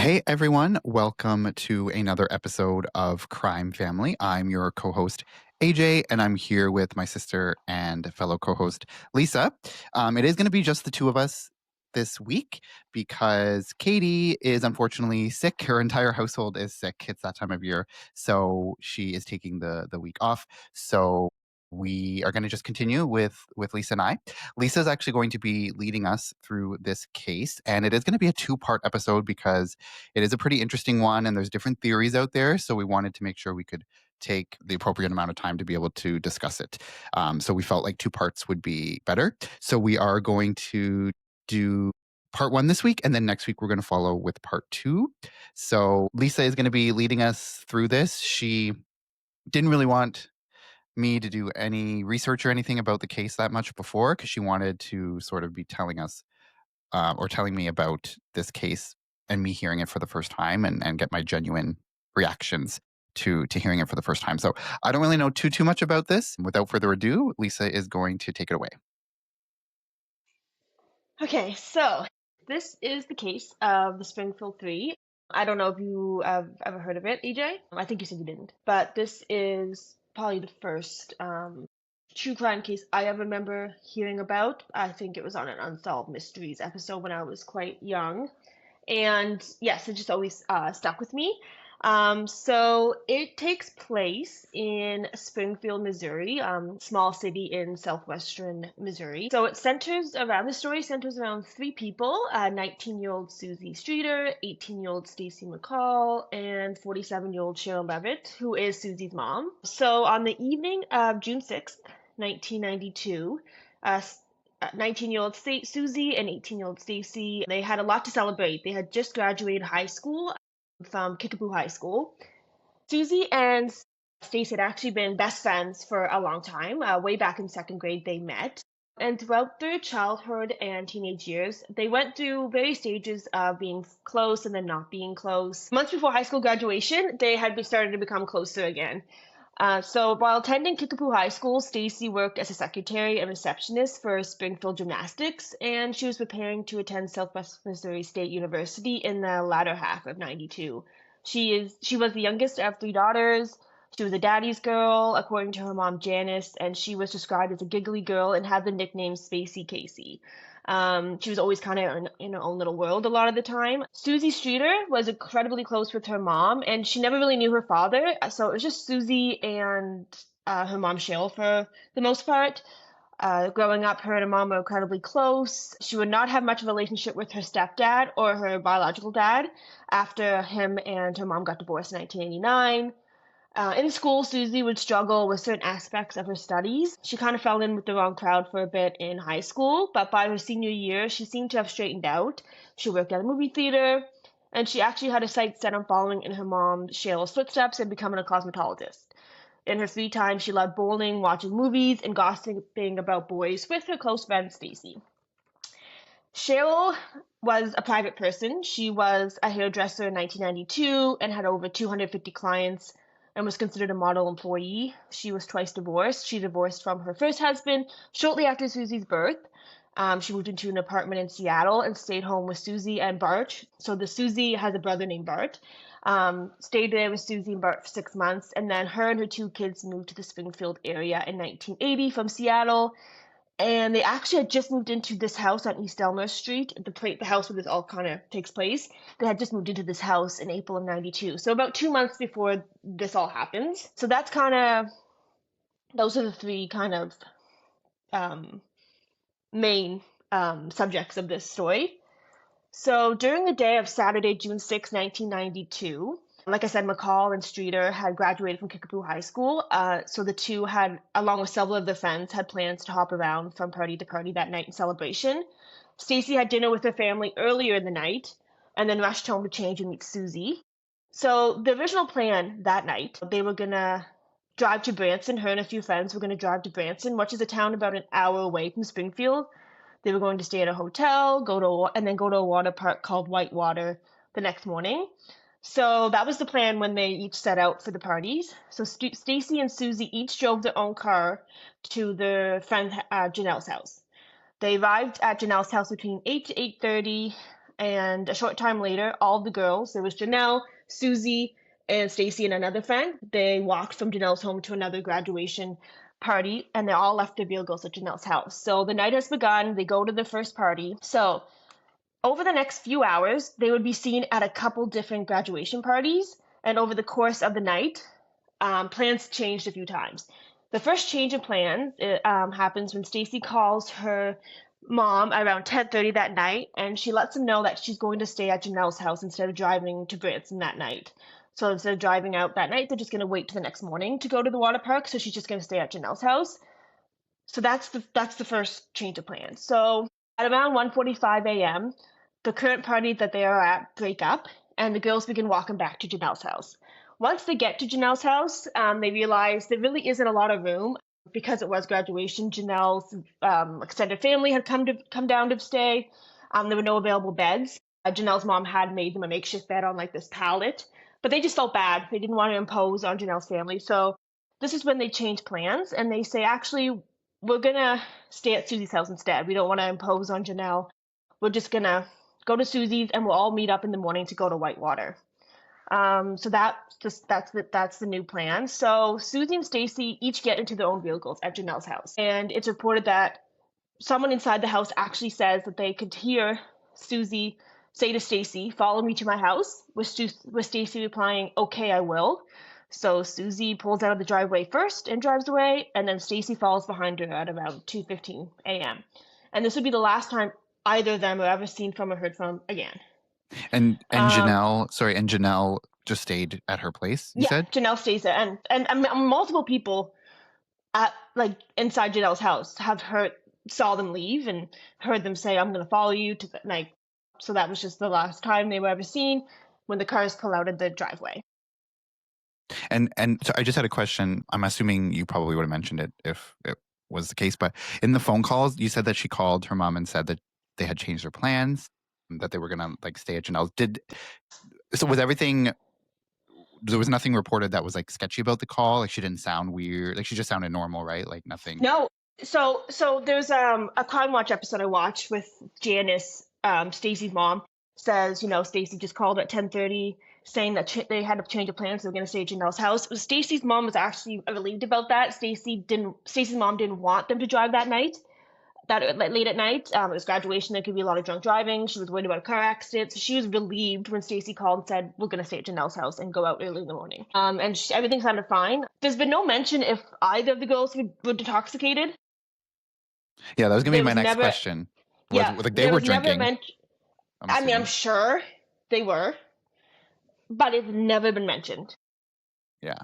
Hey everyone, welcome to another episode of Crime Family. I'm your co host, AJ, and I'm here with my sister and fellow co host, Lisa. It is going to be just the two of us this week because Katie is unfortunately sick. Her entire household is sick. It's that time of year. So she is taking the week off. So we are going to just continue with Lisa and I. Lisa is actually going to be leading us through this case, and it is going to be a two-part episode because it is a pretty interesting one and there's different theories out there. So we wanted to make sure we could take the appropriate amount of time to be able to discuss it. So we felt like two parts would be better. So we are going to do part one this week, and then next week we're going to follow with part two. So Lisa is going to be leading us through this. She didn't really want me to do any research or anything about the case that much before because she wanted to sort of be telling us or telling me about this case and me hearing it for the first time and get my genuine reactions to hearing it for the first time. So I don't really know too much about this. Without further ado, Lisa is going to take it away. Okay, so this is the case of the Springfield Three. I don't know if you have ever heard of it, EJ. I think you said you didn't. But this is probably the first true crime case I ever remember hearing about. I think it was on an Unsolved Mysteries episode when I was quite young. And yes, it just always stuck with me. So it takes place in Springfield, Missouri, small city in southwestern Missouri. So the story centers around three people: 19-year-old Suzie Streeter, 18-year-old Stacy McCall, and 47-year-old Sherrill Levitt, who is Suzie's mom. So on the evening of June 6th, 1992, 19-year-old Suzie and 18-year-old Stacy, they had a lot to celebrate. They had just graduated high school from Kickapoo High School. Suzie and Stacy had actually been best friends for a long time. Way back in second grade, they met. And throughout their childhood and teenage years, they went through various stages of being close and then not being close. Months before high school graduation, they had started to become closer again. So while attending Kickapoo High School, Stacy worked as a secretary and receptionist for Springfield Gymnastics, and she was preparing to attend Southwest Missouri State University in the latter half of '92. She was the youngest of three daughters. She was a daddy's girl, according to her mom Janice, and she was described as a giggly girl and had the nickname Spacey Casey. She was always kind of in her own little world a lot of the time. Suzie Streeter was incredibly close with her mom, and she never really knew her father, so it was just Suzie and her mom Sherill for the most part. Growing up, her and her mom were incredibly close. She would not have much of a relationship with her stepdad or her biological dad after him and her mom got divorced in 1989. In school, Suzie would struggle with certain aspects of her studies. She kind of fell in with the wrong crowd for a bit in high school, but by her senior year, she seemed to have straightened out. She worked at a movie theater, and she actually had a sight set on following in her mom Cheryl's footsteps and becoming a cosmetologist. In her free time, she loved bowling, watching movies, and gossiping about boys with her close friend Stacy. Sherrill was a private person. She was a hairdresser in 1992 and had over 250 clients and was considered a model employee. She was twice divorced. She divorced from her first husband shortly after Suzie's birth. She moved into an apartment in Seattle and stayed home with Suzie and Bart. So the Suzie has a brother named Bart. Stayed there with Suzie and Bart for 6 months, and then her and her two kids moved to the Springfield area in 1980 from Seattle. And they actually had just moved into this house on East Elmer Street, the house where this all kind of takes place. They had just moved into this house in April of '92, so about 2 months before this all happens. So those are the three kind of main subjects of this story. So during the day of Saturday, June 6, 1992, like I said, McCall and Streeter had graduated from Kickapoo High School, so the two had, along with several of their friends, had plans to hop around from party to party that night in celebration. Stacy had dinner with her family earlier in the night, and then rushed home to change and meet Suzie. So the original plan that night, they were gonna drive to Branson. Her and a few friends were gonna drive to Branson, which is a town about an hour away from Springfield. They were going to stay at a hotel, and then go to a water park called Whitewater the next morning. So that was the plan when they each set out for the parties. So Stacy and Suzie each drove their own car to their friend Janelle's house. They arrived at Janelle's house between 8 to 8:30 And a short time later, all the girls, there was Janelle, Suzie, and Stacy and another friend, they walked from Janelle's home to another graduation party, and they all left their vehicles at Janelle's house. So the night has begun. They go to the first party. So over the next few hours, they would be seen at a couple different graduation parties, and over the course of the night, plans changed a few times. The first change of plans happens when Stacy calls her mom around 10:30 that night, and she lets them know that she's going to stay at Janelle's house instead of driving to Branson that night. So instead of driving out that night, they're just going to wait till the next morning to go to the water park. So she's just going to stay at Janelle's house. So that's the first change of plans. So at around 1:45 a.m., the current party that they are at break up, and the girls begin walking back to Janelle's house. Once they get to Janelle's house, they realize there really isn't a lot of room because it was graduation. Janelle's extended family had come down to stay. There were no available beds. Janelle's mom had made them a makeshift bed on like this pallet, but they just felt bad. They didn't want to impose on Janelle's family. So this is when they change plans and they say, actually, we're going to stay at Suzie's house instead. We don't want to impose on Janelle. We're just going to go to Suzie's and we'll all meet up in the morning to go to Whitewater. So that's the new plan. So Suzie and Stacy each get into their own vehicles at Janelle's house. And it's reported that someone inside the house actually says that they could hear Suzie say to Stacy, "Follow me to my house," with Stacy replying, "Okay, I will." So Suzie pulls out of the driveway first and drives away, and then Stacy follows behind her at around 2:15 a.m. And this would be the last time either of them are ever seen from or heard from again. And Janelle just stayed at her place, you said? Janelle stays there, and multiple people at inside Janelle's house saw them leave and heard them say, "I'm going to follow you to the night." So that was just the last time they were ever seen, when the cars pull out of the driveway. And so I just had a question. I'm assuming you probably would have mentioned it if it was the case, but in the phone calls, you said that she called her mom and said that they had changed their plans, that they were going to stay at Janelle's. So was everything, there was nothing reported that was sketchy about the call? She didn't sound weird. She just sounded normal, right? Nothing. No. So there's a Crime Watch episode I watched with Janice, Stacy's mom, says, Stacy just called at 10:30 saying that they had to change of plans. They were going to stay at Janelle's house. Stacy's mom was actually relieved about that. Stacy's mom didn't want them to drive that night. Late at night. It was graduation. There could be a lot of drunk driving. She was worried about a car accident. So she was relieved when Stacy called and said, "We're going to stay at Janelle's house and go out early in the morning." And everything sounded fine. There's been no mention if either of the girls were intoxicated. Yeah, that was going to be my next question. They were drinking. I'm sure they were, but it's never been mentioned. Yeah.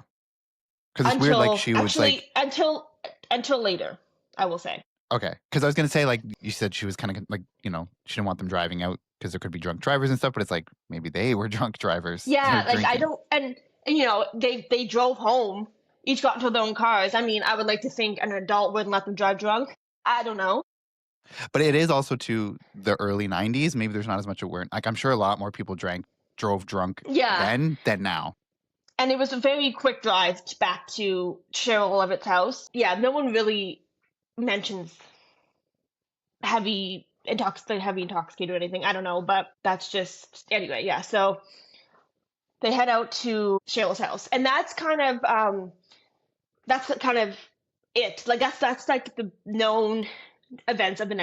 Because it's weird, she was until later, I will say. Okay, because I was going to say, you said she was kind of she didn't want them driving out because there could be drunk drivers and stuff, but it's maybe they were drunk drivers. Yeah, I don't, and they drove home, each got into their own cars. I mean, I would like to think an adult wouldn't let them drive drunk. I don't know. But it is also to the early 90s. Maybe there's not as much awareness. I'm sure a lot more people drove drunk then than now. And it was a very quick drive back to Sherrill Levitt's house. Yeah, no one really mentions heavy intoxicated or anything. I don't know, but that's just anyway. Yeah, so they head out to Sherrill's house, and that's kind of it. That's the known events of the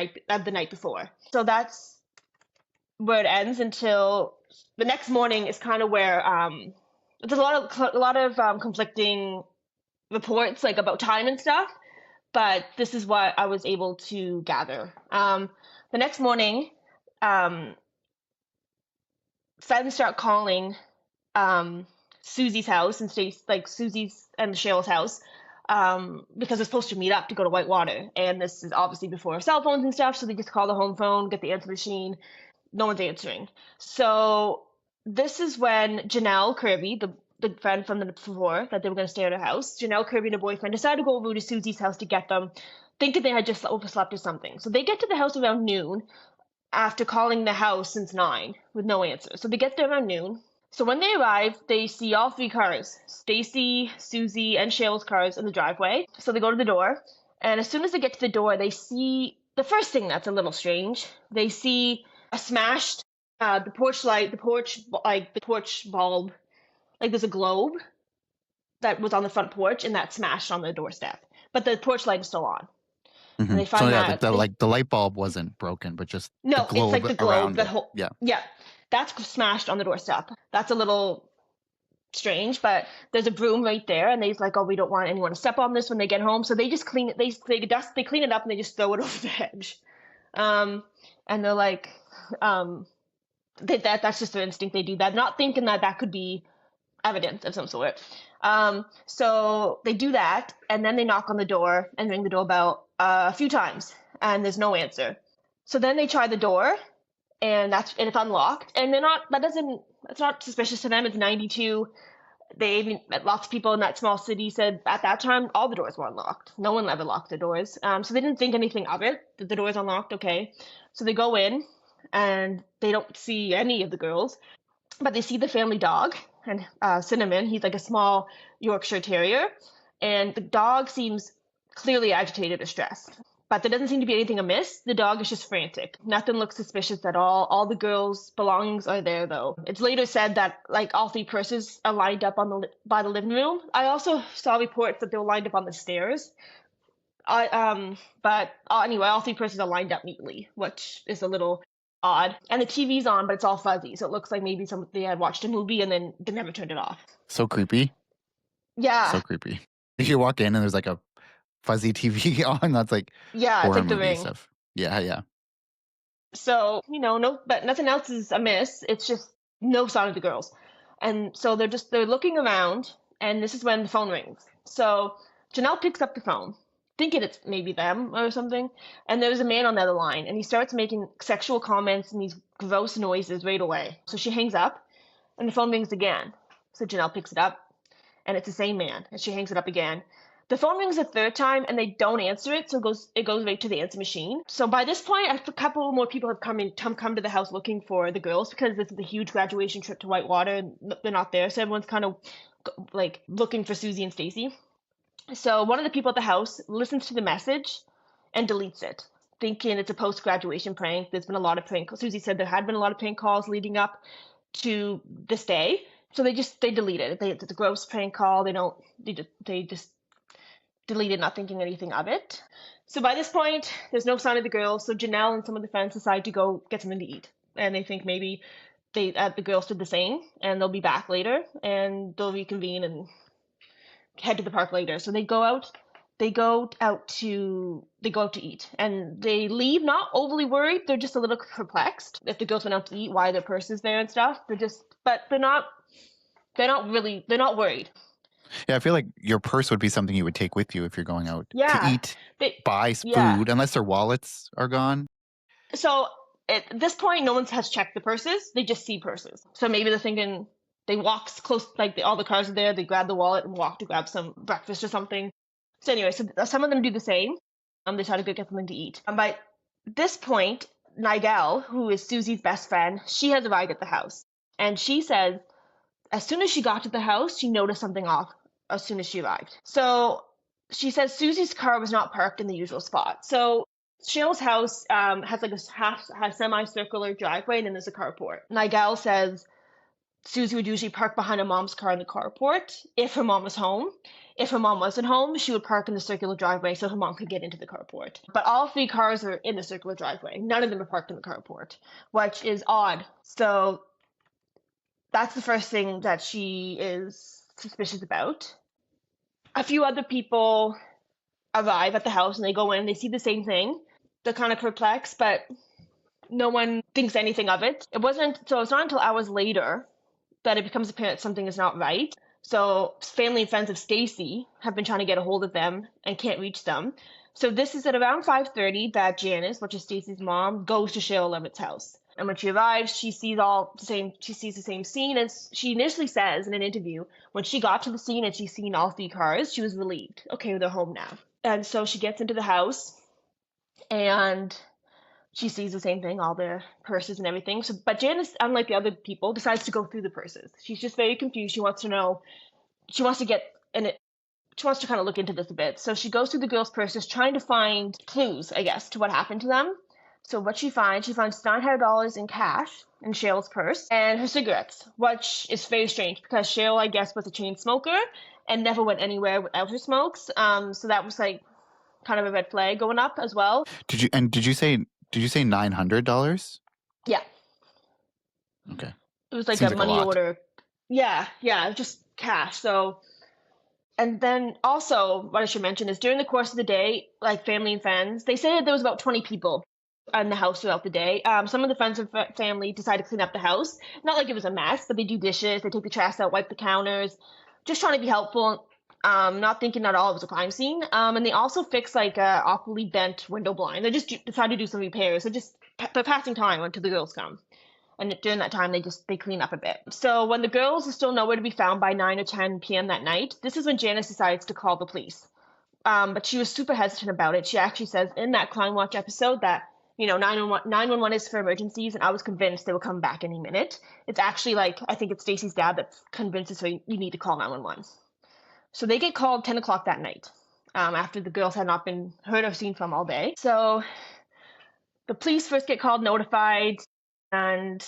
night before. So that's where it ends until the next morning is kind of where there's a lot of conflicting reports about time and stuff. But this is what I was able to gather. The next morning, friends start calling Suzie's house and Suzie's and Cheryl's house because they're supposed to meet up to go to Whitewater. And this is obviously before cell phones and stuff, so they just call the home phone, get the answer machine. No one's answering. So this is when Janelle Kirby, the friend from the before that they were going to stay at her house, Janelle Kirby and her boyfriend decided to go over to Suzie's house to get them, thinking they had just overslept or something. So they get to the house around noon after calling the house since 9 with no answer. So they get there around noon. So when they arrive, they see all 3 cars, Stacy, Suzie, and Cheryl's cars in the driveway. So they go to the door, and as soon as they get to the door, they see the first thing that's a little strange. They see a smashed The porch light, the porch bulb, like there's a globe that was on the front porch and that smashed on the doorstep. But the porch light is still on. And they So find yeah, that the light bulb wasn't broken, but just the no, it's like globe the globe around that it. whole Yeah. yeah, that's smashed on the doorstep. That's a little strange, but there's a broom right there, and they's like, oh, we don't want anyone to step on this when they get home, so they just clean it. They clean it up and they just throw it over the hedge. Um, and they're like, um, that's just their instinct. They do that, not thinking that that could be evidence of some sort. So they do that, and then they knock on the door and ring the doorbell a few times, and there's no answer. So then they try the door, and it's unlocked, and that's not suspicious to them. It's 92. Lots of people in that small city said at that time all the doors were unlocked. No one ever locked the doors, so they didn't think anything of it. That the door's unlocked, okay. So they go in, and they don't see any of the girls, but they see the family dog and Cinnamon. He's like a small Yorkshire Terrier, and the dog seems clearly agitated or stressed. But there doesn't seem to be anything amiss. The dog is just frantic. Nothing looks suspicious at all. All the girls' belongings are there, though. It's later said that like all three purses are lined up by the living room. I also saw reports that they were lined up on the stairs. But anyway, all three purses are lined up neatly, which is a little odd. And the TV's on, but it's all fuzzy, so it looks like maybe they had watched a movie and then they never turned it off. So creepy. Yeah. So creepy. If you walk in and there's like a fuzzy TV on, that's like yeah, horror it's like The movie Ring. stuff. Yeah. So, but nothing else is amiss. It's just no sign of the girls. And so they're looking around, and this is when the phone rings. So Janelle picks up the phone, thinking it's maybe them or something, and there's a man on the other line, and he starts making sexual comments and these gross noises right away. So she hangs up, and the phone rings again. So Janelle picks it up, and it's the same man, and she hangs it up again. The phone rings a third time, and they don't answer it, so it goes right to the answer machine. So by this point, a couple more people have come to the house looking for the girls, because this is a huge graduation trip to Whitewater, and they're not there, so everyone's kind of like looking for Suzie and Stacy. So one of the people at the house listens to the message and deletes it, thinking it's a post-graduation prank. There's been a lot of prank. Suzie said there had been a lot of prank calls leading up to this day, so they delete it. It's a gross prank call. They just delete it, not thinking anything of it. So by this point, there's no sign of the girls. So Janelle and some of the friends decide to go get something to eat, and they think maybe the girls did the same, and they'll be back later, and they'll reconvene and head to the park later. So they go out to eat, and they leave not overly worried. They're just a little perplexed if the girls went out to eat, why their purse is there and stuff. They're not worried. Yeah, I feel like your purse would be something you would take with you if you're going out to eat, buy Yeah. food, unless their wallets are gone. So at this point, no one has checked the purses. They just see purses. So maybe they're thinking they walk close, like all the cars are there. They grab the wallet and walk to grab some breakfast or something. So anyway, so some of them do the same. They try to go get something to eat. By this point, Nigel, who is Susie's best friend, she has arrived at the house. And she says, as soon as she got to the house, she noticed something off as soon as she arrived. So she says Susie's car was not parked in the usual spot. So Cheryl's house has like a semicircular driveway, and then there's a carport. Nigel says Suzie would usually park behind her mom's car in the carport if her mom was home. If her mom wasn't home, she would park in the circular driveway so her mom could get into the carport. But all three cars are in the circular driveway. None of them are parked in the carport, which is odd. So that's the first thing that she is suspicious about. A few other people arrive at the house, and they go in, they see the same thing. They're kind of perplexed, but no one thinks anything of it. It's not until hours later that it becomes apparent something is not right. So family and friends of Stacy have been trying to get a hold of them and can't reach them. So this is at around 5:30 that Janice, which is Stacy's mom, goes to Sherrill Levitt's house. And when she arrives, she sees the same scene as she initially says in an interview. When she got to the scene and she's seen all three cars, she was relieved. Okay, they're home now. And so she gets into the house, and she sees the same thing, all their purses and everything. So, but Janice, unlike the other people, decides to go through the purses. She's just very confused. She wants to know. She wants to kind of look into this a bit. So she goes through the girls' purses, trying to find clues, I guess, to what happened to them. So what she finds $900 in cash in Sherrill's purse and her cigarettes, which is very strange because Sherrill, I guess, was a chain smoker and never went anywhere without her smokes. So that was like kind of a red flag going up as well. Did you say $900? Yeah. Okay. It was like Seems a like a money lot. order. Yeah, just cash. So, and then also what I should mention is during the course of the day, like family and friends, they said there was about 20 people in the house throughout the day. Some of the friends and family decided to clean up the house. Not like it was a mess, but they do dishes, they take the trash out, wipe the counters, just trying to be helpful. Not thinking at all it was a crime scene. And they also fixed like a awkwardly bent window blind. They just decided to do some repairs. So just they're passing time until the girls come. And during that time, they clean up a bit. So when the girls are still nowhere to be found by 9 or 10 p.m. that night, this is when Janice decides to call the police. But she was super hesitant about it. She actually says in that Crime Watch episode that, 911 is for emergencies, and I was convinced they would come back any minute. It's actually like, I think it's Stacy's dad that convinces her you need to call 911. So they get called 10 o'clock that night, after the girls had not been heard or seen from all day. So the police first get called, notified, and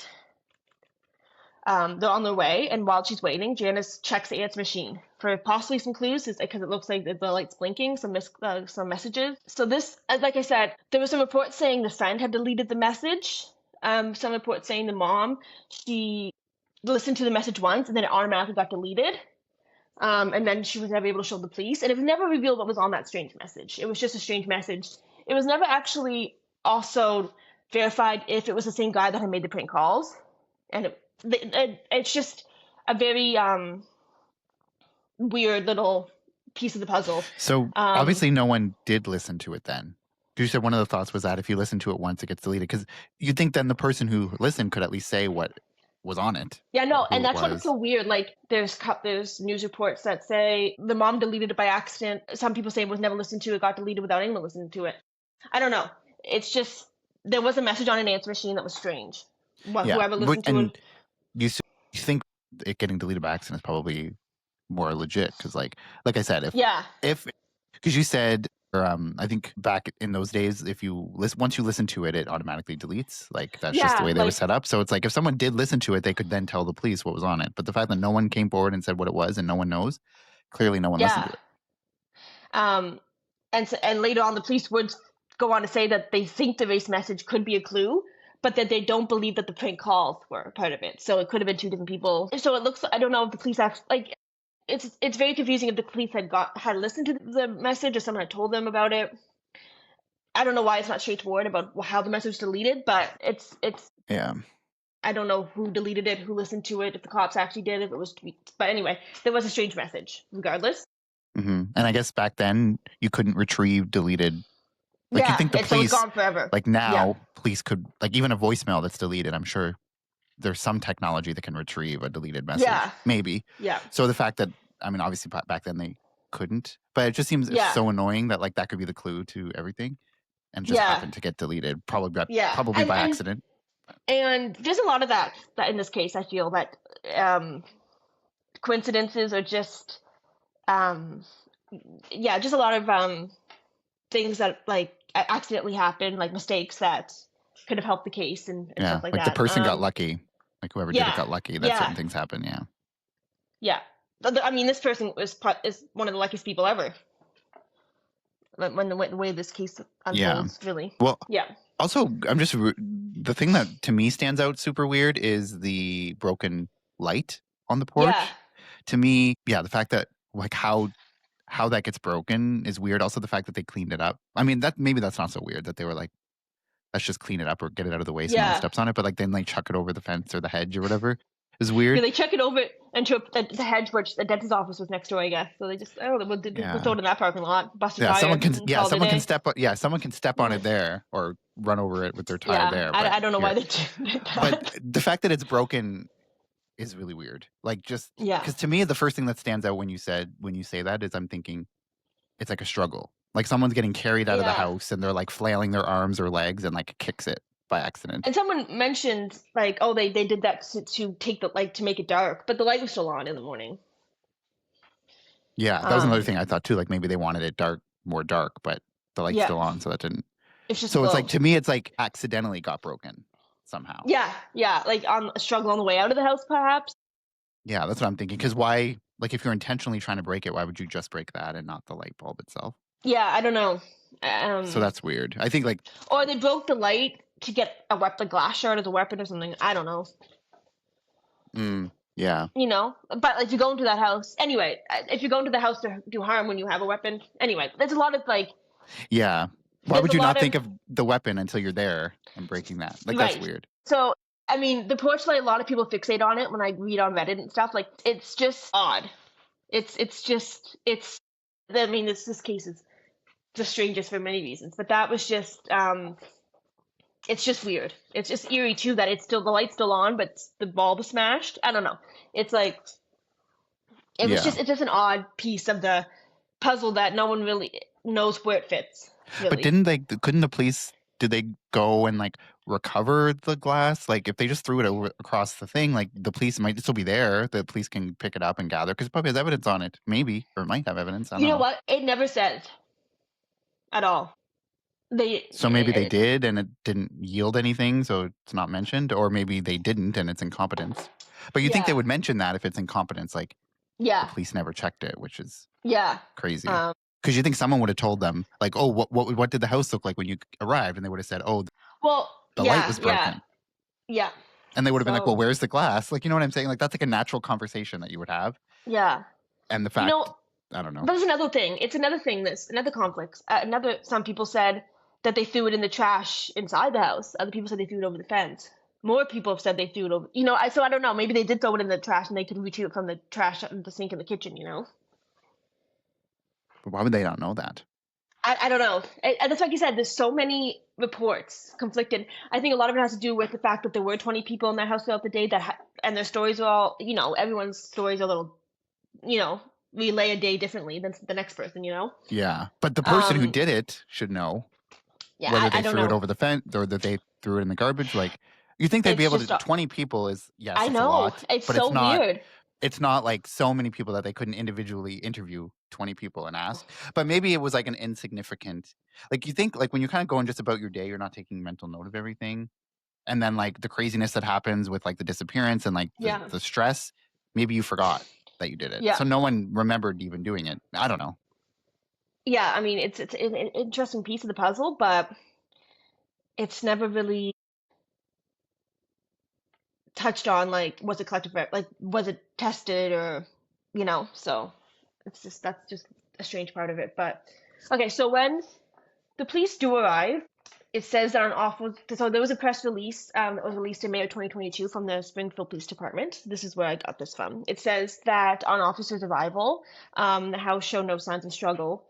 they're on their way. And while she's waiting, Janice checks the answer machine for possibly some clues, because it looks like the light's blinking, some messages. So this, like I said, there was some reports saying the friend had deleted the message. Some reports saying the mom, she listened to the message once and then it automatically got deleted. And then she was never able to show the police. And it was never revealed what was on that strange message. It was just a strange message. It was never actually also verified if it was the same guy that had made the prank calls. And it's just a very weird little piece of the puzzle. So obviously no one did listen to it then. You said one of the thoughts was that if you listen to it once, it gets deleted. Because you'd think then the person who listened could at least say what was on it. Yeah, no, and that's what's so weird. Like, there's news reports that say the mom deleted it by accident. Some people say it was never listened to. It got deleted without anyone listening to it. I don't know. It's just, there was a message on an answer machine that was strange. Whoever listened to it. You think it getting deleted by accident is probably more legit because, like I said, because you said, I think back in those days, if you once you listen to it, it automatically deletes. Like that's just the way they were set up. So it's like if someone did listen to it, they could then tell the police what was on it. But the fact that no one came forward and said what it was, and no one knows, clearly no one listened to it. And later on, the police would go on to say that they think the race message could be a clue, but that they don't believe that the prank calls were part of it. So it could have been two different people. So it looks, I don't know if the police actually, like, it's very confusing if the police had listened to the message or someone had told them about it. I don't know why it's not straightforward about how the message was deleted, but it's yeah. I don't know who deleted it, who listened to it, if the cops actually did, if it was tweets. But anyway, there was a strange message, regardless. Mm-hmm. And I guess back then you couldn't retrieve deleted. Like you think the police, so it's gone forever. Like now, police could, like even a voicemail that's deleted. I'm sure there's some technology that can retrieve a deleted message. Yeah. Maybe. Yeah. So the fact that, I mean, obviously back then they couldn't, but it just seems so annoying that like that could be the clue to everything, and just happened to get deleted, probably by accident. And there's a lot of that in this case. I feel that coincidences are just, just a lot of things that like accidentally happen, like mistakes that could have helped the case and stuff like that. Like the person got lucky, like whoever did it got lucky. That certain things happen. Yeah. Yeah. I mean, this person is one of the luckiest people ever. When the way this case unfolds, really. Well, also, the thing that to me stands out super weird is the broken light on the porch. Yeah. To me, the fact that like how that gets broken is weird. Also, the fact that they cleaned it up. I mean, maybe that's not so weird that they were like, let's just clean it up or get it out of the way so no one steps on it. But like then like chuck it over the fence or the hedge or whatever. It's weird. Yeah, they chuck it over into the hedge, which the dentist's office was next door, I guess. So they just throw it in that parking lot, bust a tire. Someone can step on it there or run over it with their tire there. But I don't know why they did that. But the fact that it's broken is really weird. Like just because to me the first thing that stands out when you say that is I'm thinking it's like a struggle. Like someone's getting carried out of the house and they're like flailing their arms or legs and like kicks it by accident. And someone mentioned like, oh, they did that to take the light to make it dark, but the light was still on in the morning. Yeah, that was another thing I thought too. Like maybe they wanted it more dark, but the light's still on, so that didn't. It's just so it's like to me, it's like accidentally got broken. somehow. Yeah, like on a struggle on the way out of the house, perhaps. Yeah, that's what I'm thinking. Because why, like, if you're intentionally trying to break it, why would you just break that and not the light bulb itself? Yeah, I don't know. So that's weird. I think, like, Or they broke the light to get a weapon, glass shard as a weapon or something. I don't know. Yeah. You know, but if you go into that house anyway, if you go into the house to do harm when you have a weapon, anyway, there's a lot of like. Yeah. Why There's would a you lot not of think of the weapon until you're there and breaking that? Like, that's right. weird. So I mean, the porch light. A lot of people fixate on it when I read on Reddit and stuff. Like, it's just odd. It's. I mean, this case is the strangest for many reasons, but that was just it's just weird. It's just eerie too that it's still the light's still on, but the bulb is smashed. I don't know. It's like Yeah. it's just an odd piece of the puzzle that no one really knows where it fits. But Really. couldn't the police, did they go and like recover the glass? Like, if they just threw it across the thing, like, the police might still be there. The police can pick it up and gather because it probably has evidence on it. Maybe, or it might have evidence. I You don't know know. what? It never says at all. So maybe they did and it didn't yield anything, so it's not mentioned, or maybe they didn't and it's incompetence. But you think they Yeah. would mention that if it's incompetence, like the Yeah. police never checked it, which is Yeah. crazy. Because you think someone would have told them, like, oh, what did the house look like when you arrived? And they would have said, oh, Well, the light was broken. Yeah. And they would have been like, well, So, where's the glass? Like, you know what I'm saying? Like, that's like a natural conversation that you would have. yeah. And the You fact, know, I don't know. there's another thing. It's another thing that's another conflict. Some people said that they threw it in the trash inside the house. Other people said they threw it over the fence. More people have said they threw it over. So I don't know. Maybe they did throw it in the trash and they could retrieve it from the trash in the sink in the kitchen. But why would they not know that? I don't know. And that's like you said. There's so many reports conflicted. I think a lot of it has to do with the fact that there were 20 people in that house throughout the day and their stories are all. Everyone's stories are a little. Relay a day differently than the next person. Yeah. But the person who Um. did it should know. Yeah. Whether I they don't threw it know. over the fence or that they threw it in the garbage. Like, you think they'd be It's able just. to, 20 people is, yes, I it's a know. lot, It's but so weird. it's not like so many people that they couldn't individually interview 20 people and ask. But maybe it was like an insignificant, like, you think, like, when you're kind of going just about your day, you're not taking mental note of everything. And then, like, the craziness that happens with, like, the disappearance and, like, Yeah. the stress, maybe you forgot that you did it. Yeah. So no one remembered even doing it. I don't know. Yeah. I mean, it's an interesting piece of the puzzle, but it's never really touched on. Like, was it collective? Like, was it tested or, So that's just a strange part of it. But okay, so when the police do arrive, it says that so there was a press release that was released in May of 2022 from the Springfield Police Department. This is where I got this from. It says that on officers' arrival, the house showed no signs of struggle,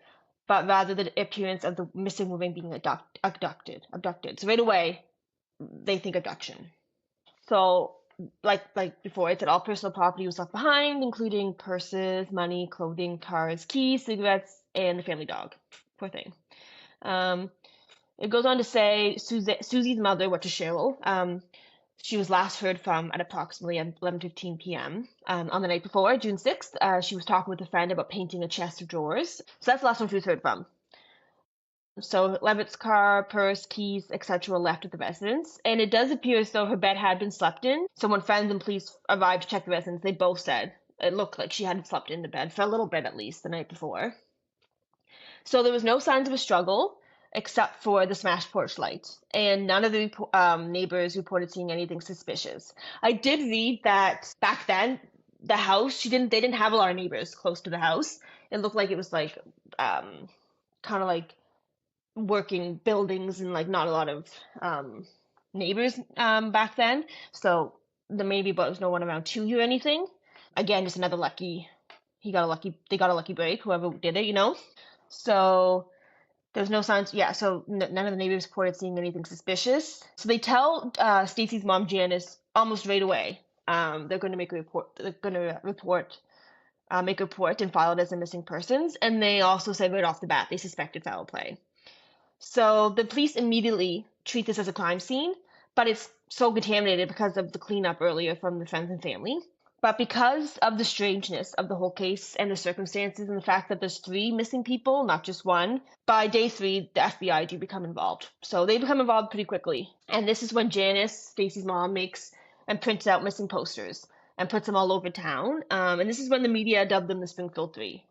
but rather the appearance of the missing woman being abducted. So right away, they think abduction. So like before, it said all personal property was left behind, including purses, money, clothing, cars, keys, cigarettes, and the family dog. Poor thing. Um, it goes on to say Suzie's mother, which is Sherrill, she was last heard from at approximately 11:15 p.m. On the night before, June 6th. She was talking with a friend about painting a chest of drawers. So that's the last one she was heard from. So Levitt's car, purse, keys, etc. were left at the residence, and it does appear as though her bed had been slept in. So when friends and police arrived to check the residence, they both said it looked like she hadn't slept in the bed for a little bit at least the night before. So there was no signs of a struggle except for the smashed porch light, and none of the neighbors reported seeing anything suspicious. I did read that back then the house they didn't have a lot of neighbors close to the house. It looked like it was like kind of like working buildings and like not a lot of neighbors back then. So there maybe but was no one around to hear anything. Again, just another lucky. They got a lucky break. Whoever did it. So there's no signs. Yeah. So none of the neighbors reported seeing anything suspicious. So they tell Stacy's mom Janice almost right away. They're going to make a report. They're going to make a report and file it as a missing persons. And they also said right off the bat they suspected foul play. So the police immediately treat this as a crime scene, but it's so contaminated because of the cleanup earlier from the friends and family. But because of the strangeness of the whole case and the circumstances and the fact that there's 3 missing people, not just one, by day 3, the FBI do become involved. So they become involved pretty quickly. And this is when Janice, Stacy's mom, makes and prints out missing posters and puts them all over town. And this is when the media dubbed them the Springfield Three.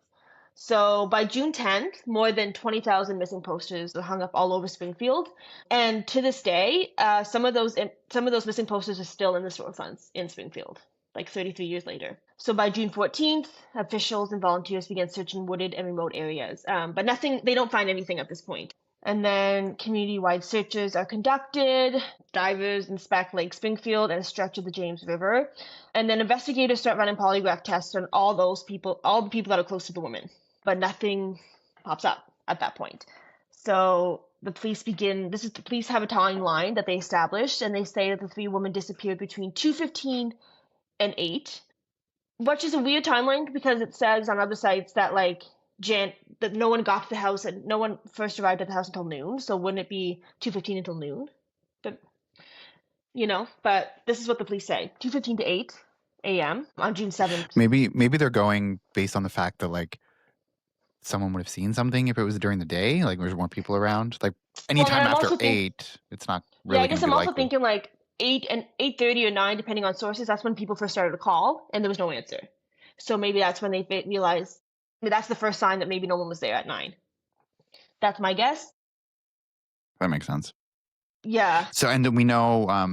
So by June 10th, more than 20,000 missing posters are hung up all over Springfield. And to this day, some of those missing posters are still in the storefronts in Springfield, like 33 years later. So by June 14th, officials and volunteers began searching wooded and remote areas. But they don't find anything at this point. And then community-wide searches are conducted. Divers inspect Lake Springfield and a stretch of the James River. And then investigators start running polygraph tests on all the people that are close to the woman. But nothing pops up at that point. So the police have a timeline that they established, and they say that the 3 women disappeared between 2:15 and 8, which is a weird timeline because it says on other sites that that no one got to the house and no one first arrived at the house until noon. So wouldn't it be 2:15 until noon? But this is what the police say: 2:15 to 8 a.m. on June 7th. Maybe they're going based on the fact that like someone would have seen something if it was during the day, like there's more people around. Like anytime after 8, it's not really. Yeah, I guess I'm also likely. thinking like 8 and 8:30 or 9, depending on sources. That's when people first started to call, and there was no answer. So maybe that's when they realized. That's the first sign that maybe no one was there at 9. That's my guess. That makes sense. Yeah. So, and then we know, I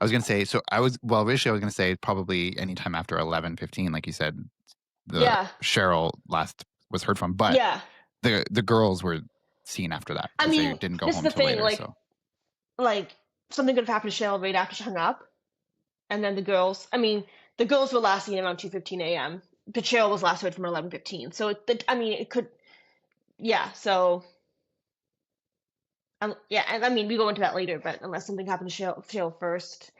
was going to say, initially I was going to say probably anytime after 11:15, like you said, Sherrill last was heard from, but the girls were seen after that. I mean, they didn't go this home is the till thing, later. like something could have happened to Sherrill right after she hung up, and then the girls were last seen around 2:15 a.m. But Sherrill was last heard from 11:15. So it could, yeah. So. Yeah, and I mean, we go into that later, but unless something happened to Sherrill first.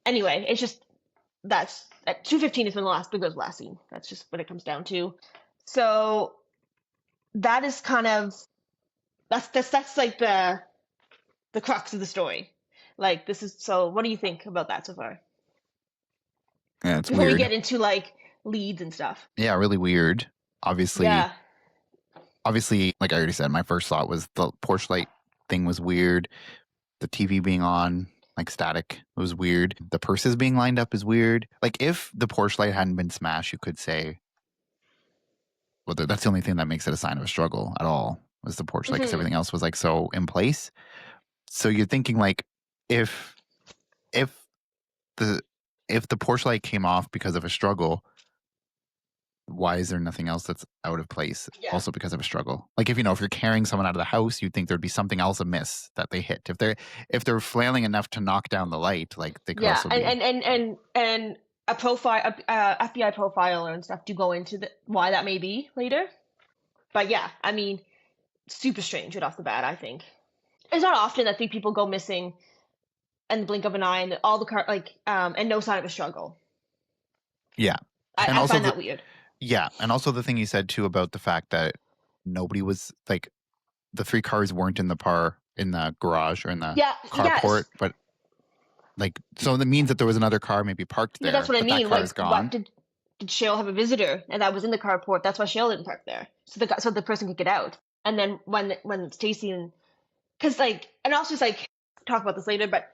Anyway, it's just that's at 2:15 is when the girls last seen. That's just what it comes down to. So that is kind of that's like the crux of the story. Like this is so. What do you think about that so far? Yeah, it's before weird. we get into like leads and stuff. Yeah, really weird. Obviously, like I already said, my first thought was the porch light thing was weird. The TV being on, like static, was weird. The purses being lined up is weird. Like if the porch light hadn't been smashed, you could say, well, that's the only thing that makes it a sign of a struggle at all, was the porch light, because everything else was like so in place. So you're thinking like if the porch light came off because of a struggle, why is there nothing else that's out of place? Yeah. Also because of a struggle. Like if you're carrying someone out of the house, you'd think there'd be something else amiss that they hit. If they're flailing enough to knock down the light, like they could also be. And a FBI profiler and stuff do go into why that may be later. But yeah, I mean, super strange right off the bat. I think it's not often that 3 people go missing in the blink of an eye, and all the and no sign of a struggle. Yeah, I find that weird. Yeah, and also the thing you said too about the fact that nobody was like the 3 cars weren't in the garage or in the carport, but like so that means that there was another car maybe parked there. Yeah, that's what I mean. That car is gone. Did Sherill have a visitor and that was in the carport? That's why Sherill didn't park there, so the person could get out. And then when Stacy and also just like talk about this later, but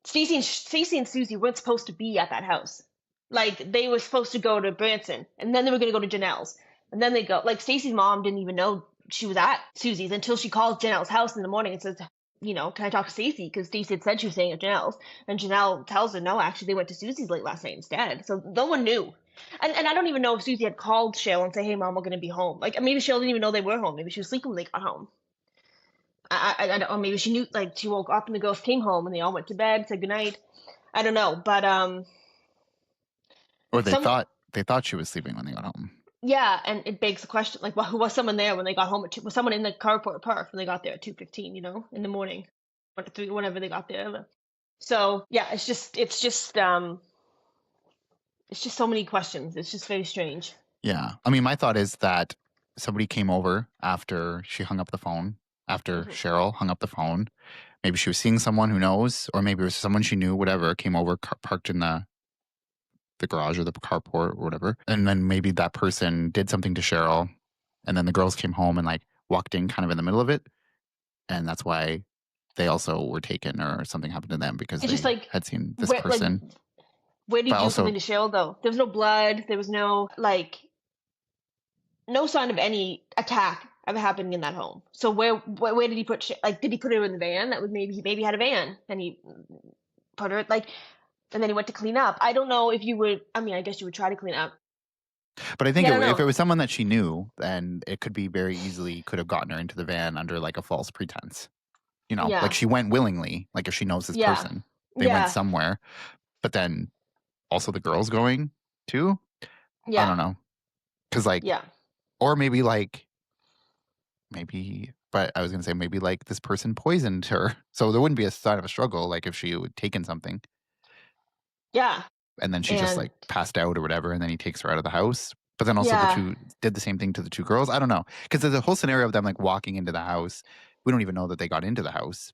Stacy and Suzie weren't supposed to be at that house. Like, they were supposed to go to Branson, and then they were going to go to Janelle's. And then they go, like, Stacy's mom didn't even know she was at Suzie's until she calls Janelle's house in the morning and says, can I talk to Stacy? Because Stacy had said she was staying at Janelle's. And Janelle tells her, no, actually, they went to Suzie's late last night instead. So no one knew. And I don't even know if Suzie had called Sherill and say, hey, Mom, we're going to be home. Like, maybe Sherill didn't even know they were home. Maybe she was sleeping when they got home. I don't know. Maybe she knew, like, she woke up and the girls came home and they all went to bed, said goodnight. I don't know. But, or they thought she was sleeping when they got home. Yeah, and it begs the question, like, well, was someone there when they got home was someone in the carport park when they got there at 2:15, in the morning, or 3, whenever they got there. So yeah, it's just so many questions. It's just very strange. Yeah, I mean, my thought is that somebody came over after she hung up the phone, after Sherrill hung up the phone. Maybe she was seeing someone, who knows, or maybe it was someone she knew, whatever, came over, parked in the the garage or the carport or whatever. And then maybe that person did something to Sherrill, and then the girls came home and like walked in kind of in the middle of it. And that's why they also were taken or something happened to them because It's just they like, had seen this person. where did you But do also, something to Cheryl though? There was no blood. There was no no sign of any attack ever happening in that home. So where did he put did he put her in the van? That was maybe had a van and he put her and then he went to clean up. I don't know if you would. I mean, I guess you would try to clean up. but I think Yeah, I don't if it know. was someone that she knew, then it could be very easily could have gotten her into the van under like a false pretense. You know, like Yeah, she went willingly. Like if she knows this yeah, person, they went yeah, somewhere. But then also the girls going too. I yeah, don't know, because like, yeah, or maybe like maybe. But I was gonna say maybe like this person poisoned her, so there wouldn't be a sign of a struggle. Like if she had taken something. yeah, And then she just and like passed out or whatever, and then he takes her out of the house. But then also the yeah. two did the same thing to the two girls. I don't know, because there's a whole scenario of them like walking into the house. We don't even know that they got into the house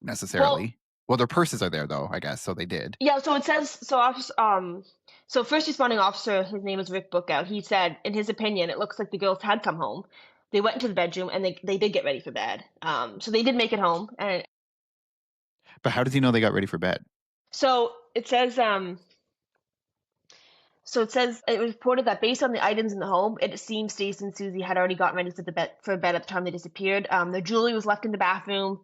Well, necessarily. Well, their purses are there though, I guess, so they did. yeah. So it says so first responding officer, his name is Rick Bookout. He said, in his opinion, it looks like the girls had come home. They went into the bedroom and they did get ready for bed. So they did make it home, and But how does he know they got ready for bed? so it says it was reported that based on the items in the home, it seems Stacy and Suzie had already gotten ready for bed at the time they disappeared. Their jewelry was left in the bathroom,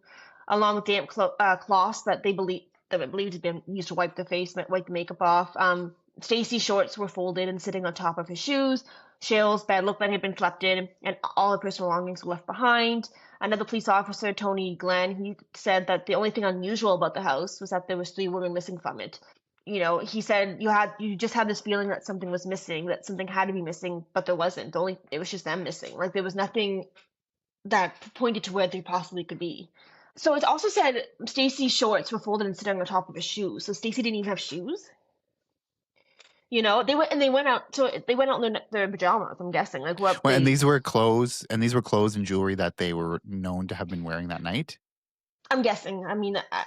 along with damp cloths that they believed had been used to wipe the face, wipe the makeup off. Stacy's shorts were folded and sitting on top of his shoes. Cheryl's bed looked like it had been slept in, and all her personal belongings were left behind. Another police officer, Tony Glenn, he said that the only thing unusual about the house was that there was 3 women missing from it. He said you just had this feeling that something was missing, that something had to be missing, but there wasn't. It was just them missing. Like there was nothing that pointed to where they possibly could be. So it also said Stacy's shorts were folded and sitting on top of his shoes. So Stacy didn't even have shoes. They went out. So they went out in their pajamas. I'm guessing, like what Well, and they. these were clothes, and jewelry that they were known to have been wearing that night. I'm guessing. I mean, I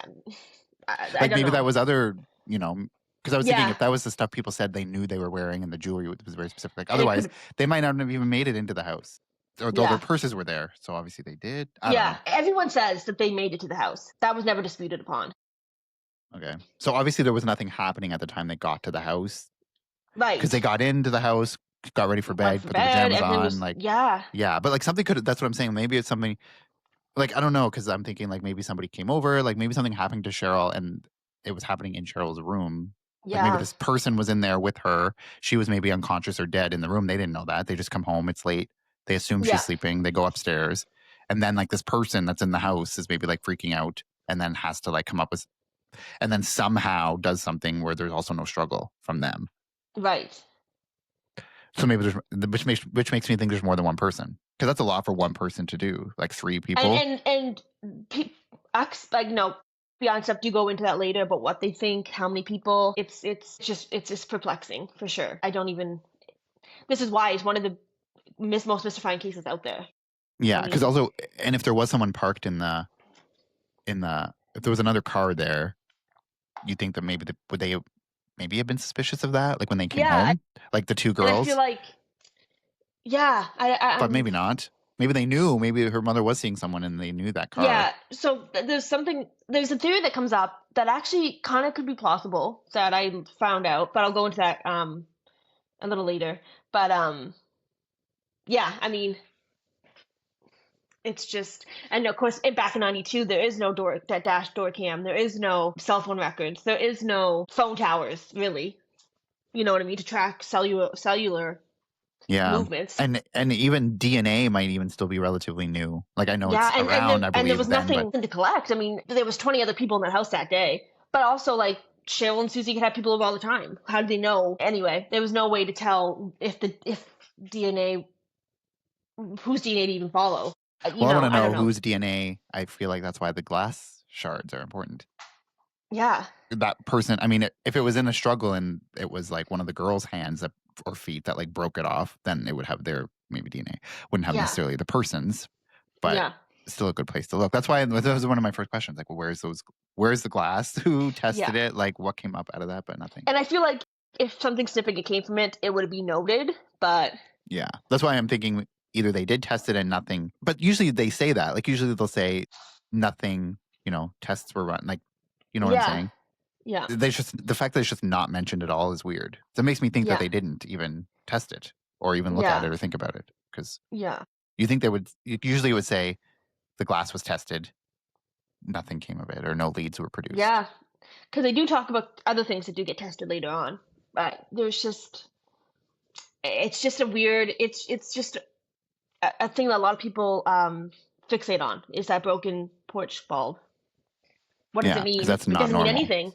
Like don't maybe that know. was other, because I was thinking Yeah, if that was the stuff people said they knew they were wearing and the jewelry was very specific. Like and it otherwise, could. they might not have even made it into the house, or though their Yeah, purses were there. So obviously they did. I don't yeah. know. Everyone says that they made it to the house. That was never disputed upon. Okay. So obviously there was nothing happening at the time they got to the house because they Right. got into the house, got ready for Went bed, for put their bed. pajamas Everything on. was. Like, Yeah. yeah, but like something could, that's what I'm saying. Maybe it's something like, I don't know. Cause I'm thinking like maybe somebody came over, like maybe something happened to Sherrill and it was happening in Cheryl's room. Like maybe Yeah. this person was in there with her. She was maybe unconscious or dead in the room. They didn't know that. They just come home. It's late. They assume she's Yeah. sleeping. They go upstairs. And then like this person that's in the house is maybe like freaking out and then has to like come up with, and then somehow does something where there's also no struggle from them. Right. So maybe which makes me think there's more than one person, because that's a lot for one person to do, like 3 people. And like no, be honest, you go into that later about what they think, how many people. It's just perplexing for sure. I don't even. This is why it's one of the most mystifying cases out there. I Yeah, because mean, also, and if there was someone parked in the if there was another car there, you think that maybe would they maybe have been suspicious of that, like when they came yeah, home, like the 2 and I feel girls, like yeah, but maybe not. Maybe they knew. Maybe her mother was seeing someone and they knew that car. yeah. So there's a theory that comes up that actually kind of could be plausible that I found out, but I'll go into that a little later. But yeah, I mean, it's just, and of course, back in '92, there is no dash door cam, there is no cell phone records, there is no phone towers, really. You know what I mean, to track cellular Yeah, movements. and even DNA might even still be relatively new. Like I know Yeah, it's and around, I there believe was then, but nothing to collect. I mean, there was 20 other people in that house that day, but also like Cheryl and Susie could have people over all the time. How did they know? Anyway, there was no way to tell if DNA, whose DNA to even follow. well, I want to I don't know know. whose DNA. I feel like that's why the glass shards are important. Yeah, That person, I mean, if it was in a struggle and it was like one of the girls' hands or feet that like broke it off, then it would have their maybe DNA. Wouldn't have yeah, necessarily the person's, but yeah, still a good place to look. That's why that was one of my first questions. Like, well, where's the glass? Who tested yeah. it? Like, what came up out of that? But nothing. And I feel like if something significant came from it, it would be noted. But yeah, that's why I'm thinking either they did test it and nothing. But usually they say that. Like usually they'll say nothing. Tests were run. Like, you know what I'm yeah, saying? yeah, The fact that it's just not mentioned at all is weird. So it makes me think that yeah, they didn't even test it or even look at yeah, it or think about it, because yeah, you think they would. Usually it would say the glass was tested, nothing came of it, or no leads were produced. yeah. Because they do talk about other things that do get tested later on, but it's just a weird. It's just a thing that a lot of people fixate on is that broken porch bulb. What does it Yeah, because mean? that's It not doesn't mean normal. anything.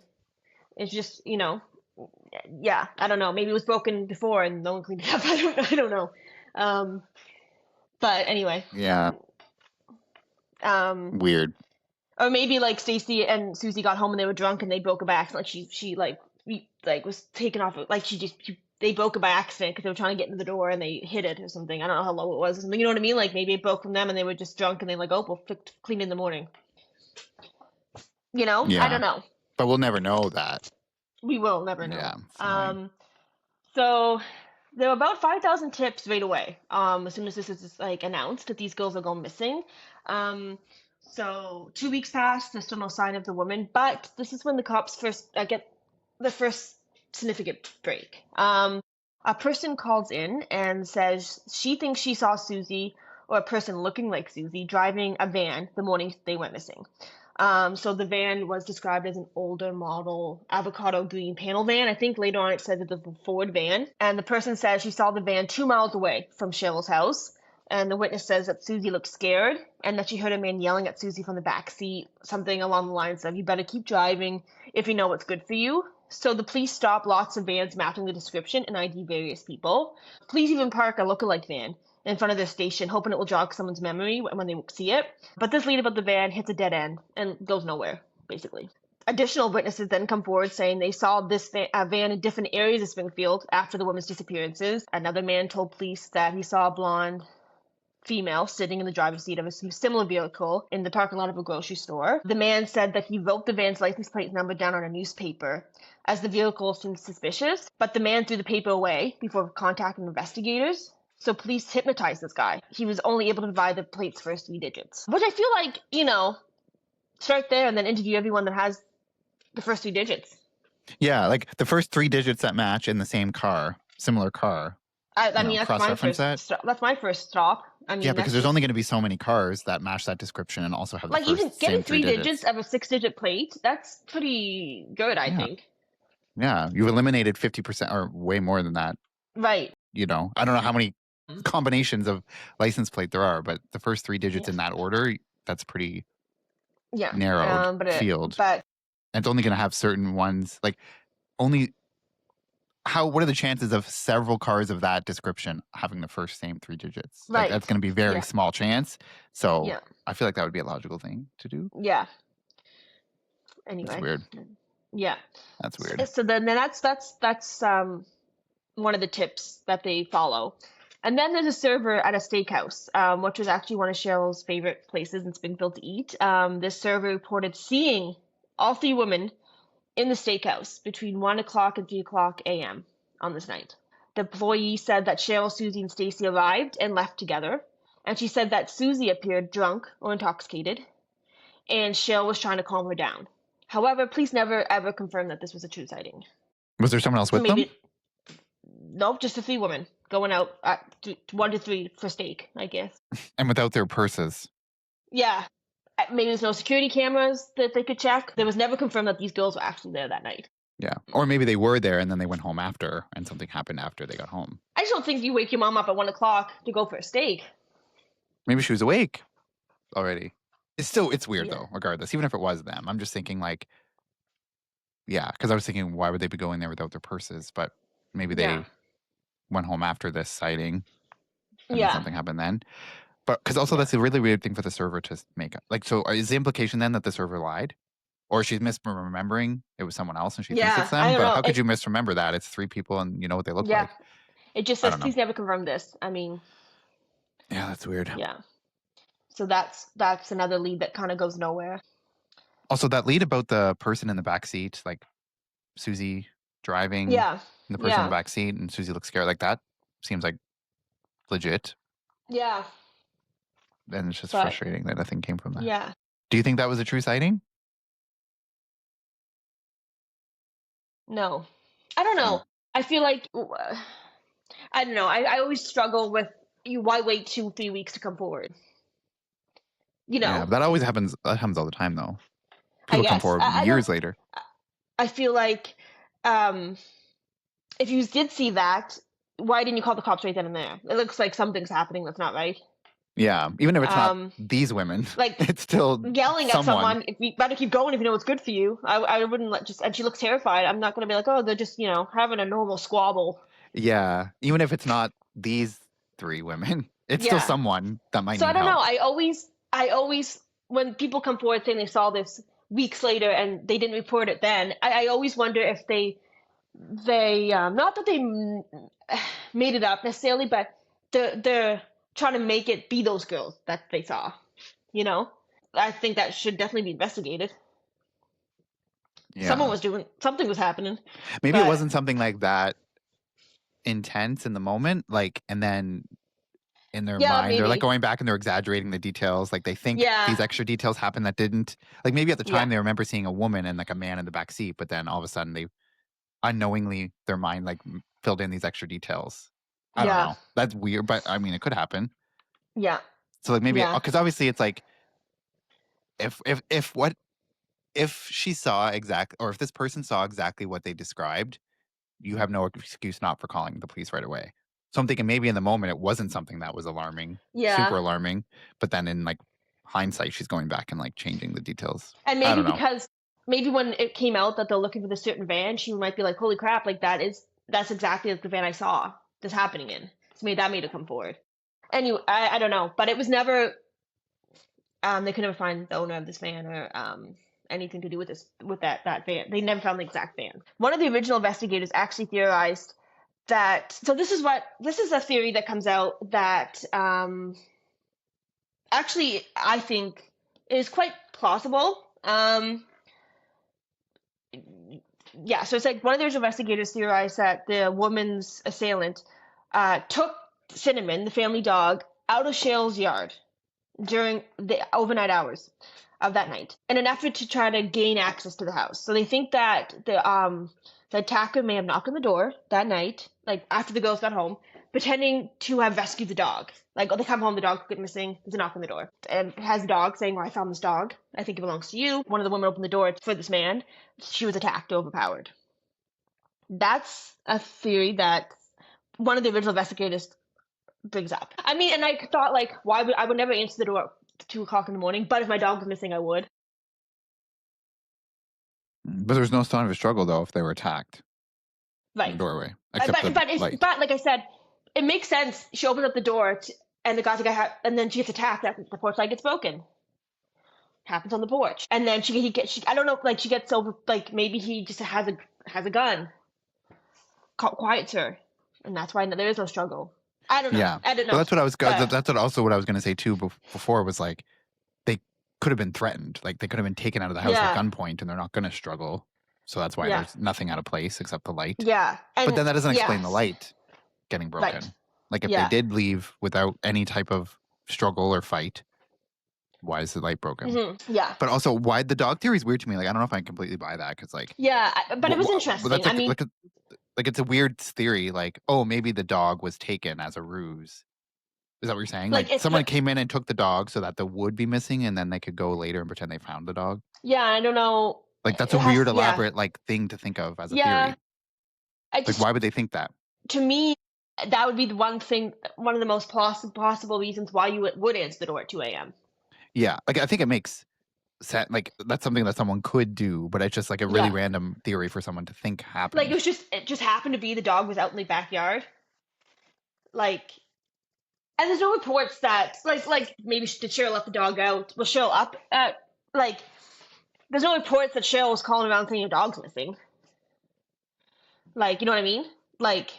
It's just, yeah, I don't know. Maybe it was broken before and no one cleaned it up. I don't know. Um, but anyway, Yeah, um, weird. or maybe like Stacy and Suzie got home and they were drunk and they broke it by accident. Like she like was taken off. Like they broke it by accident because they were trying to get into the door and they hit it or something. I don't know how low it was. You know what I mean? Like maybe it broke from them and they were just drunk and they like, oh, we'll clean in the morning. I Yeah, don't know. but we'll never know that. We will never know. Yeah, it's annoying. So there were about 5,000 tips right away. As soon as this is like announced that these girls are going missing. Um, so 2 weeks passed. There's still no sign of the woman, but this is when the cops first get the first significant break. A person calls in and says she thinks she saw Suzie or a person looking like Suzie driving a van the morning they went missing. So the van was described as an older model avocado green panel van. I think later on it said that it was a Ford van. And the person says she saw the van 2 miles away from Sherrill's house. And the witness says that Suzie looked scared and that she heard a man yelling at Suzie from the back seat, something along the lines of, "You better keep driving if you know what's good for you." So the police stop lots of vans matching the description and ID various people. Police even park a lookalike van in front of their station, hoping it will jog someone's memory when they see it. But this lead about the van hits a dead end and goes nowhere, basically. Additional witnesses then come forward saying they saw this van in different areas of Springfield after the woman's disappearances. Another man told police that he saw a blonde female sitting in the driver's seat of a similar vehicle in the parking lot of a grocery store. The man said that he wrote the van's license plate number down on a newspaper as the vehicle seemed suspicious, but the man threw the paper away before contacting investigators. So police hypnotized this guy. He was only able to provide the plate's first 3 digits, which I feel like, start there and then interview everyone that has the first 3 digits. Yeah, like the first 3 digits that match in the same car, similar car. I mean, that's my first stop. I mean, yeah, because there's only going to be so many cars that match that description and also have the like first even getting same 3 digits. digits of a 6-digit plate. That's pretty good, I think. Yeah, you've eliminated 50% or way more than that. Right. I don't know how many combinations of license plate there are, but the first 3 digits in that order, that's pretty narrowed field. But and it's only going to have certain ones. Like only what are the chances of several cars of that description having the first same 3 digits? right. Like that's going to be very small chance. So Yeah. I feel like that would be a logical thing to do. Yeah. Anyway. That's weird. Yeah. That's weird. So then that's one of the tips that they follow. And then there's a server at a steakhouse, which was actually one of Cheryl's favorite places in Springfield to eat. This server reported seeing all 3 women in the steakhouse between 1 o'clock and 3 o'clock a.m. on this night. The employee said that Sherrill, Suzie, and Stacy arrived and left together. And she said that Suzie appeared drunk or intoxicated, and Sherrill was trying to calm her down. However, police never ever confirmed that this was a true sighting. Was there someone else with them? Nope, just the 3 women going out at 1 to 3 for steak, I guess. And without their purses. Yeah. Maybe there's no security cameras that they could check. There was never confirmed that these girls were actually there that night. Yeah. Or maybe they were there and then they went home after and something happened after they got home. I just don't think you wake your mom up at 1 o'clock to go for a steak. Maybe she was awake already. It's weird though, regardless. Even if it was them. I'm just thinking because I was thinking why would they be going there without their purses? But maybe they went home after this sighting and then something happened then. But because also that's a really weird thing for the server to make up. Like, so is the implication then that the server lied? Or she's misremembering it was someone else and she thinks it's them? I don't know. How could you misremember that? It's 3 people and you know what they look like. It just says please never confirm this. I mean. Yeah, that's weird. Yeah. So that's another lead that kind of goes nowhere. Also, that lead about the person in the back seat, like Suzie driving. Yeah. And the person in Yeah. the back seat, and Suzie looks scared. Like, that seems like legit. Yeah. And it's just But frustrating that nothing came from that. yeah. Do you think that was a true sighting? No. I don't know. I feel like I don't know. I always struggle with why wait 2-3 weeks to come forward? You Yeah, know, but that always happens. That happens all the time, though. I People come guess. forward I don't years later. I feel like um if you did see that, why didn't you call the cops right then and there? It looks like something's happening that's not right. Yeah, even if it's not Um these women, like it's still yelling at someone. someone, if you better keep going if you know what's good for you. I wouldn't let just and she looks terrified. I'm not gonna be like, oh, they're just, having a normal squabble. Yeah, even if it's not these 3 women, it's still Yeah. someone that might So I need don't know. help. I always, when people come forward saying they saw this weeks later and they didn't report it then, I always wonder if they not that they made it up necessarily, but they're trying to make it be those girls that they saw. You know, I think that should definitely be investigated. Yeah. Something was happening, Maybe it but wasn't something like that intense in the moment, like, and then in their yeah, mind, they're, like, maybe. going back and they're exaggerating the details, like, they think Yeah, these extra details happened that didn't. Like, maybe at the yeah, time, they remember seeing a woman and, like, a man in the back seat, but then all of a sudden, they unknowingly, their mind, like, filled in these extra details. I don't yeah, know. That's weird, but, I mean, it could happen. yeah, So, like, maybe yeah, because obviously, it's like, if she saw or if this person saw exactly what they described, you have no excuse not for calling the police right away. So I'm thinking maybe in the moment it wasn't something that was alarming, yeah. super alarming, but then in, like, hindsight, she's going back and, like, changing the details. And I maybe don't know. because maybe when it came out that they're looking for this certain van, she might be like, "Holy crap! Like that's exactly like the van I saw this happening in." So maybe that made it come forward. Anyway, I don't know, but it was never. They could never find the owner of this van or anything to do with that van. They never found the exact van. One of the original investigators actually theorized that. So this is a theory that comes out that actually I think is quite plausible. Yeah, so it's like one of the original investigators theorized that the woman's assailant took Cinnamon, the family dog, out of Sherrill's yard during the overnight hours of that night in an effort to try to gain access to the house. So they think that the attacker may have knocked on the door that night, like after the girls got home, pretending to have rescued the dog. Like, oh, they come home, the dog got missing, there's a knock on the door. And has the dog saying, well, I found this dog. I think it belongs to you. One of the women opened the door for this man. She was attacked, overpowered. That's a theory that one of the original investigators brings up. I mean, and I thought, like, I would never answer the door at 2 o'clock in the morning, but if my dog was missing, I would. But there's no sign of a struggle, though, if they were attacked in Right. the doorway, But except the light. but like I said, it makes sense. She opens up the door and the guy's like, and then she gets attacked. The porch light gets broken. Happens on the porch, and then I don't know, like she gets over, like maybe he just has a gun, quiets her, and that's why there is no struggle. I don't know. Yeah. I don't But know. that's what I was going to say too before was like they could have been threatened. Like they could have been taken out of the house at Yeah, gunpoint and they're not going to struggle. So that's why yeah, there's nothing out of place except the light. yeah, But and then that doesn't explain the yes, light getting broken. right, Like if they yeah, did leave without any type of struggle or fight, why is the light broken? yeah, But also, why the dog theory is weird to me. Like I don't know if I completely buy that because like, yeah. But it was interesting. that's I mean, like it's a weird theory. Like, oh, maybe the dog was taken as a ruse. Is that what you're saying? like Like it's someone came in and took the dog so that the wood be missing, and then they could go later and pretend they found the dog. yeah. I don't know. Like that's It a weird, yeah, elaborate like thing to think of as a yeah. theory. I Like just why would they think that? To me, that would be the one thing, one of the most possible reasons why you would answer the door at 2 a.m. Yeah, like I think it makes sense. Like that's something that someone could do, but it's just like a really Yeah, random theory for someone to think like happened. it just happened to be the dog was out in the backyard. Like, and there's no reports that like maybe did Cheryl let the dog out? Was Cheryl up at like? There's no reports that Cheryl was calling around saying your dog's missing. Like, you know what I mean? Like,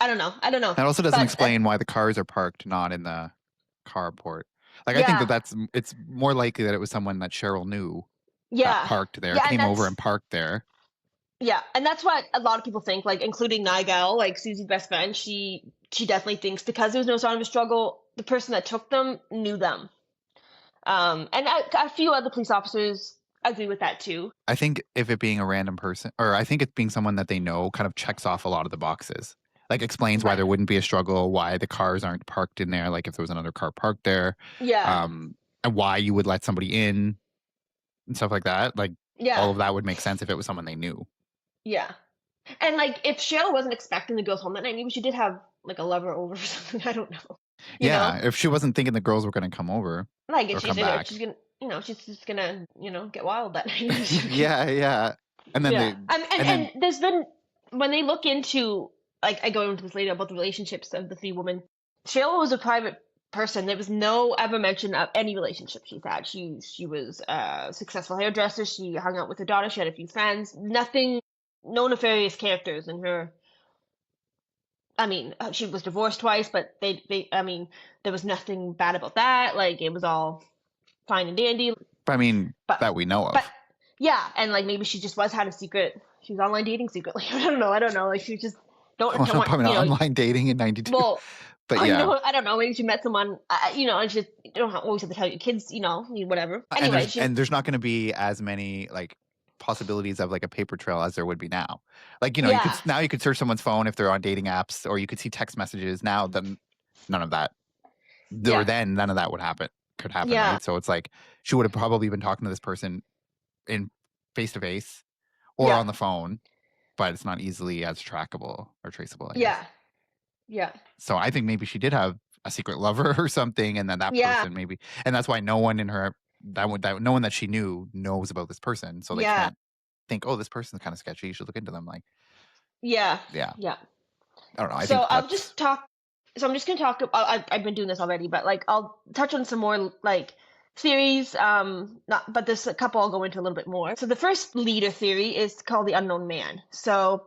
I don't know. That also doesn't But explain why the cars are parked not in the carport. Like I think yeah, it's more likely that it was someone that Cheryl knew that yeah, parked there, yeah, and came over that's and parked there. Yeah, and that's what a lot of people think, like including Nigel, like Susie's best friend. She definitely thinks because there was no sign of a struggle, the person that took them knew them. And a few other police officers agree with that too. I think if it being a random person, or I think it being someone that they know, kind of checks off a lot of the boxes. Like explains why Right. there wouldn't be a struggle, why the cars aren't parked in there, like if there was another car parked there, Yeah. and why you would let somebody in and stuff like that. Like all Yeah. of that would make sense if it was someone they knew. Yeah. And like if Cheryl wasn't expecting the girls home that night, maybe she did have like a lover over or something. I don't know. You know? Yeah, if she wasn't thinking the girls were going to come over Like if or she's come in it, back. she's gonna she's just gonna, get wild that night. Yeah, yeah. And then Yeah. they, And and then, there's been when they look into like I go into this later about the relationships of the three women. Cheryl was a private person. There was no ever mention of any relationship she's had. She was a successful hairdresser. She hung out with her daughter. She had a few friends. Nothing, no nefarious characters in her. I mean, she was divorced twice, but I mean, there was nothing bad about that. Like it was all fine and dandy. I mean, But that we know but of. yeah, and like maybe she just was had a secret. She was online dating secretly. I don't know. I don't know. Like she just don't want Probably not online dating in 92. Well, But I yeah. know. I don't know. Maybe she met someone. And she you don't always have to tell your kids. Whatever. And Anyway, there's not going to be as many like possibilities of like a paper trail as there would be now. Like, yeah, you could search someone's phone if they're on dating apps, or you could see text messages. Now then none of that, or yeah, then none of that could happen, yeah, right? So it's like she would have probably been talking to this person in face to face or yeah, on the phone, but it's not easily as trackable or traceable, I guess. yeah, yeah, So I think maybe she did have a secret lover or something, and then that yeah, person maybe, and that's why no one in her no one that she knew knows about this person, so they yeah, can't think, oh, this person's kind of sketchy. You should look into them. Like, yeah, yeah, yeah. I don't know. I So think I'll that's just talk. So I'm just gonna talk. I've been doing this already, but like I'll touch on some more like theories. Not, but there's a couple I'll go into a little bit more. So the first leader theory is called the unknown man. So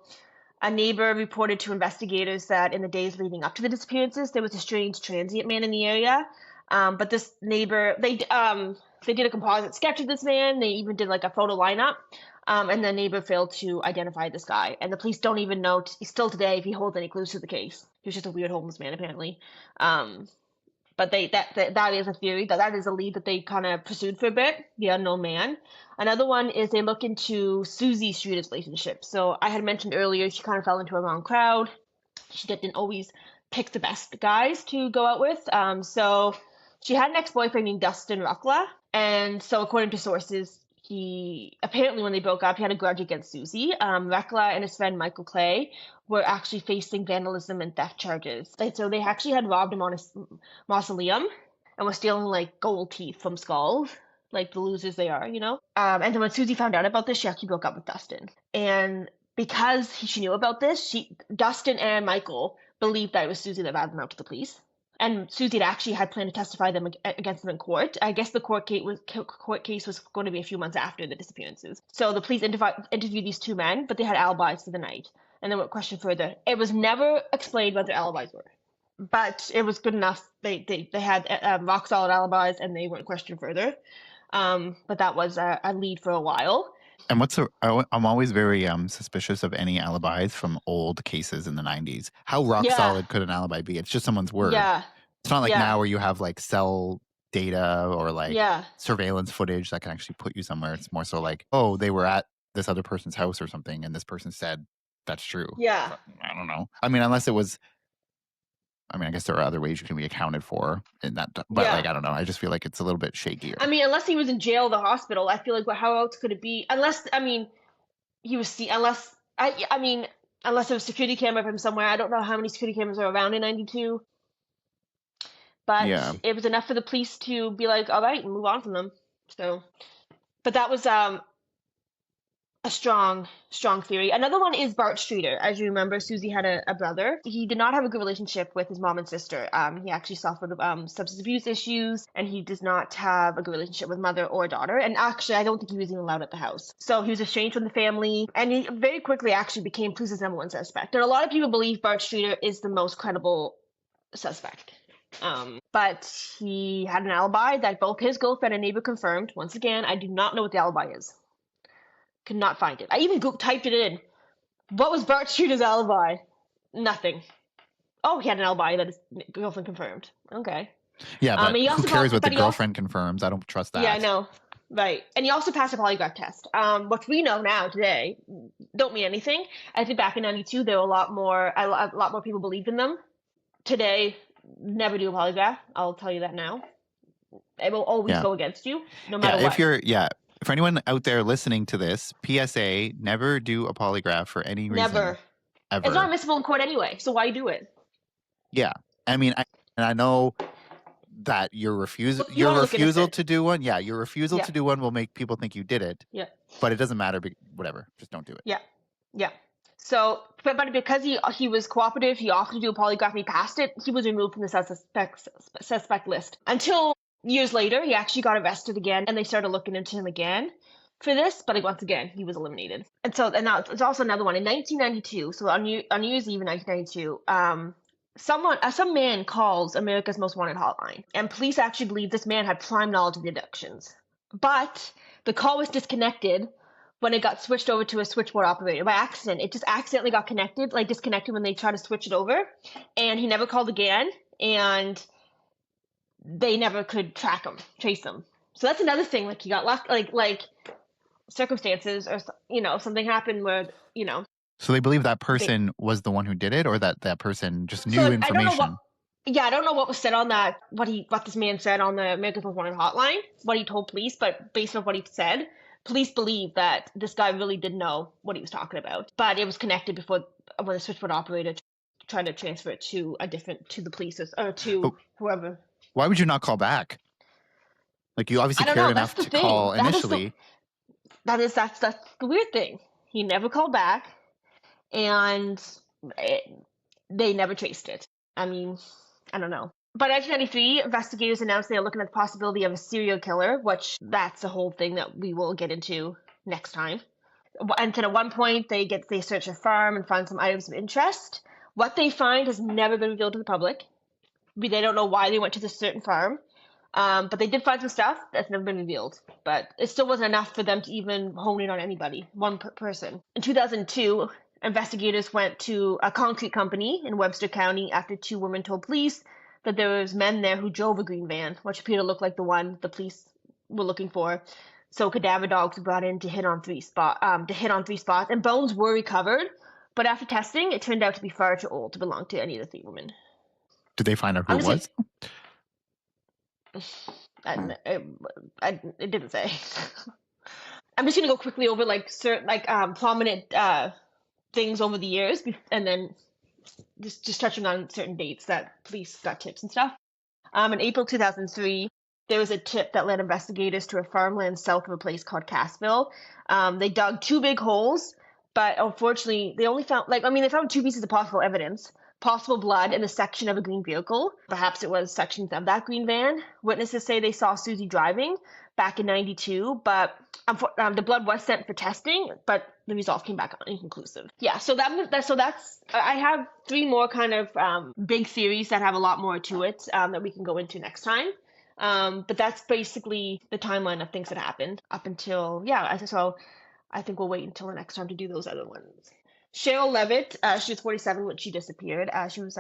a neighbor reported to investigators that in the days leading up to the disappearances, there was a strange transient man in the area. But this neighbor, they did a composite sketch of this man. They even did like a photo lineup. And the neighbor failed to identify this guy. And the police don't even know still today if he holds any clues to the case. He was just a weird homeless man, apparently. But that is a theory that is a lead that they kind of pursued for a bit, the unknown man. Another one is they look into Suzie Streeter's relationship. So I had mentioned earlier she kind of fell into a wrong crowd. She didn't always pick the best guys to go out with. So she had an ex-boyfriend named Dustin Ruckla, and so according to sources, he apparently when they broke up, he had a grudge against Suzie. Ruckla and his friend Michael Clay were actually facing vandalism and theft charges. So they actually had robbed him on his mausoleum and was stealing like gold teeth from skulls, like the losers they are. And then when Suzie found out about this, she actually broke up with Dustin. And because she knew about this, Dustin and Michael believed that it was Suzie that ratted them out to the police. And Suzie actually had planned to testify them against them in court. I guess the court case was going to be a few months after the disappearances. So the police interviewed these two men, but they had alibis for the night. And then went questioned further. It was never explained what their alibis were, but it was good enough. They had rock solid alibis, and they weren't questioned further. But that was a lead for a while. and I'm always very suspicious of any alibis from old cases in the 90s. How rock Yeah, solid could an alibi be? It's just someone's word. yeah, It's not like yeah, now where you have like cell data or like yeah, surveillance footage that can actually put you somewhere. It's more so like, oh, they were at this other person's house or something, and this person said that's true. yeah, But I don't know. I mean, unless it was. I mean, I guess there are other ways you can be accounted for in that, but yeah. like I don't know. I just feel like it's a little bit shakier. I mean, unless he was in jail or the hospital, I feel like how else could it be? Unless I mean, he was unless I mean, unless there was security camera from somewhere. I don't know how many security cameras are around in '92, but Yeah. it was enough for the police to be like, all right, and move on from them. So, but that was a strong theory. Another one is Bart Streeter. As you remember, Suzie had a brother. He did not have a good relationship with his mom and sister. He actually suffered substance abuse issues, and he does not have a good relationship with mother or daughter. And actually, I don't think he was even allowed at the house. So he was estranged from the family, and he very quickly actually became police's number one suspect. And a lot of people believe Bart Streeter is the most credible suspect. But he had an alibi that both his girlfriend and neighbor confirmed. Once again, I do not know what the alibi is, Could not find it. I even typed it in. What was Bart Streeter's alibi? Nothing. Oh, he had an alibi that his girlfriend confirmed. Okay. Yeah, but And he who also cares what the but he also, girlfriend confirms? I don't trust that. yeah, I know. Right. And he also passed a polygraph test. What we know now today don't mean anything. I think back in '92 there were a lot more people believed in them. Today, never do a polygraph. I'll tell you that now. It will always go against you, no matter what. For anyone out there listening to this, PSA, never do a polygraph for any reason. Never. Ever. It's not admissible in court anyway, so why do it? Yeah. I mean, I know that your refusal to do one, your refusal to do one will make people think you did it. Yeah. But it doesn't matter. Whatever. Just don't do it. Yeah. Yeah. So, but because he was cooperative, he offered to do a polygraph and he passed it, he was removed from the suspect list. Until years later, he actually got arrested again, and they started looking into him again for this, but once again, he was eliminated. And now it's also another one. In 1992, so on New Year's Eve in 1992, some man calls America's Most Wanted hotline, and police actually believe this man had prime knowledge of the abductions. But the call was disconnected when it got switched over to a switchboard operator by accident. It just accidentally got disconnected when they tried to switch it over, and he never called again, and they never could trace him. So that's another thing. Like, he got lost, like circumstances, or something happened where So they believe that person was the one who did it, or that person just knew information. I don't know what was said on that. What this man said on the America's Most Wanted hotline. What he told police, but based on what he said, police believe that this guy really did know what he was talking about. But it was connected before when the switchboard operator tried to transfer it to the police or to whoever. Why would you not call back? Like, you obviously cared enough to call initially. That's the weird thing. He never called back, and they never traced it. I mean, I don't know. By 1993, investigators announced they are looking at the possibility of a serial killer, which that's a whole thing that we will get into next time. And then at one point, they search a farm and find some items of interest. What they find has never been revealed to the public. They don't know why they went to this certain farm. But they did find some stuff that's never been revealed. But it still wasn't enough for them to even hone in on anybody, one person. In 2002, investigators went to a concrete company in Webster County after two women told police that there was men there who drove a green van, which appeared to look like the one the police were looking for. So cadaver dogs were brought in to hit on three spots, and bones were recovered. But after testing, it turned out to be far too old to belong to any of the three women. Did they find out who it was? It didn't say. I'm just gonna go quickly over prominent things over the years, and then just touching on certain dates that police got tips and stuff. In April 2003, there was a tip that led investigators to a farmland south of a place called Cassville. They dug two big holes, but unfortunately, they only found they found two pieces of possible evidence. Possible blood in the section of a green vehicle. Perhaps it was sections of that green van. Witnesses say they saw Suzie driving back in '92, but the blood was sent for testing, but the results came back inconclusive. Yeah, so that's I have three more kind of big theories that have a lot more to it that we can go into next time. But that's basically the timeline of things that happened up until So I think we'll wait until the next time to do those other ones. Sherrill Levitt, she was 47 when she disappeared. She was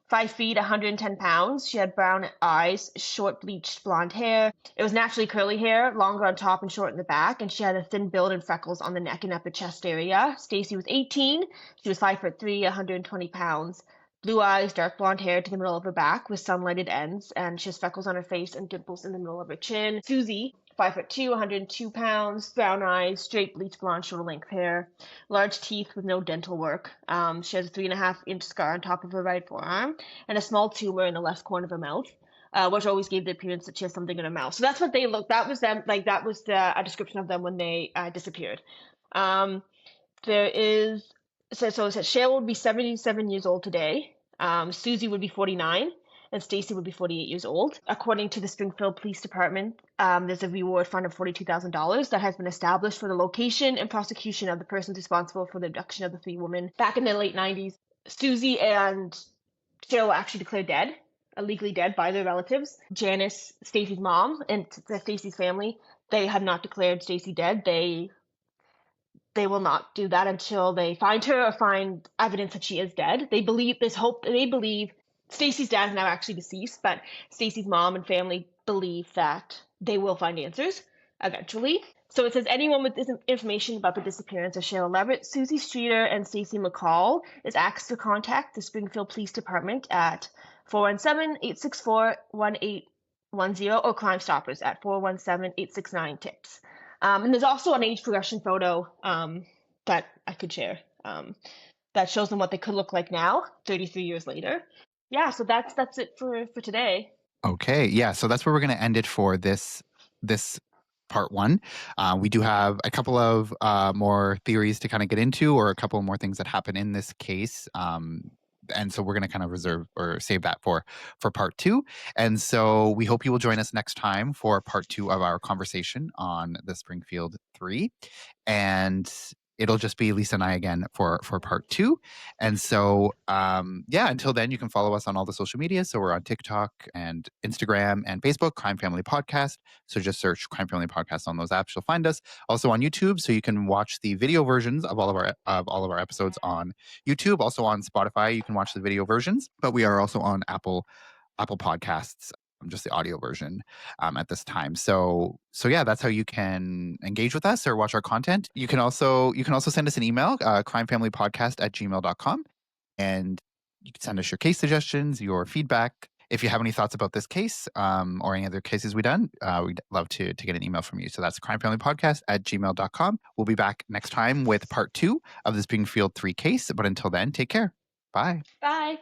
5 feet, 110 pounds. She had brown eyes, short bleached blonde hair. It was naturally curly hair, longer on top and short in the back, and she had a thin build and freckles on the neck and upper chest area. Stacy was 18. She was 5'3", 120 pounds. Blue eyes, dark blonde hair to the middle of her back with sunlighted ends, and she has freckles on her face and dimples in the middle of her chin. Suzie, 5'2", 102 pounds, brown eyes, straight bleach blonde shoulder-length hair, large teeth with no dental work. She has a 3.5-inch scar on top of her right forearm and a small tumor in the left corner of her mouth, which always gave the appearance that she has something in her mouth. So that's what they looked. That was them. That was a description of them when they disappeared. So it says Sherill would be 77 years old today. Suzie would be 49. And Stacy would be 48 years old. According to the Springfield Police Department, there's a reward fund of $42,000 that has been established for the location and prosecution of the persons responsible for the abduction of the three women. Back in the late 90s, Suzie and Sherill were actually declared dead, illegally dead by their relatives. Janice, Stacy's mom, and Stacy's family, they had not declared Stacy dead. They they will not do that until they find her or find evidence that she is dead. They believe Stacy's dad is now actually deceased, but Stacy's mom and family believe that they will find answers eventually. So it says anyone with this information about the disappearance of Sherrill Levitt, Suzie Streeter, and Stacy McCall is asked to contact the Springfield Police Department at 417-864-1810 or Crime Stoppers at 417-869-TIPS. And there's also an age progression photo that I could share that shows them what they could look like now, 33 years later. Yeah, so that's it for today. Okay, yeah, so that's where we're going to end it for this part one. We do have a couple of more theories to kind of get into, or a couple more things that happen in this case. And so we're going to kind of reserve or save that for part two. And so we hope you will join us next time for part two of our conversation on the Springfield Three. And it'll just be Lisa and I again for part two. And so, until then, you can follow us on all the social media. So we're on TikTok and Instagram and Facebook, Crime Family Podcast. So just search Crime Family Podcast on those apps. You'll find us. Also on YouTube, so you can watch the video versions of all of our episodes on YouTube. Also on Spotify, you can watch the video versions. But we are also on Apple Podcasts, just the audio version at this time. So yeah, that's how you can engage with us or watch our content. You can also send us an email, crimefamilypodcast@gmail.com, and you can send us your case suggestions, your feedback. If you have any thoughts about this case or any other cases we've done, we'd love to get an email from you. So that's crimefamilypodcast@gmail.com. We'll be back next time with part two of the Springfield 3 case. But until then, take care. Bye. Bye.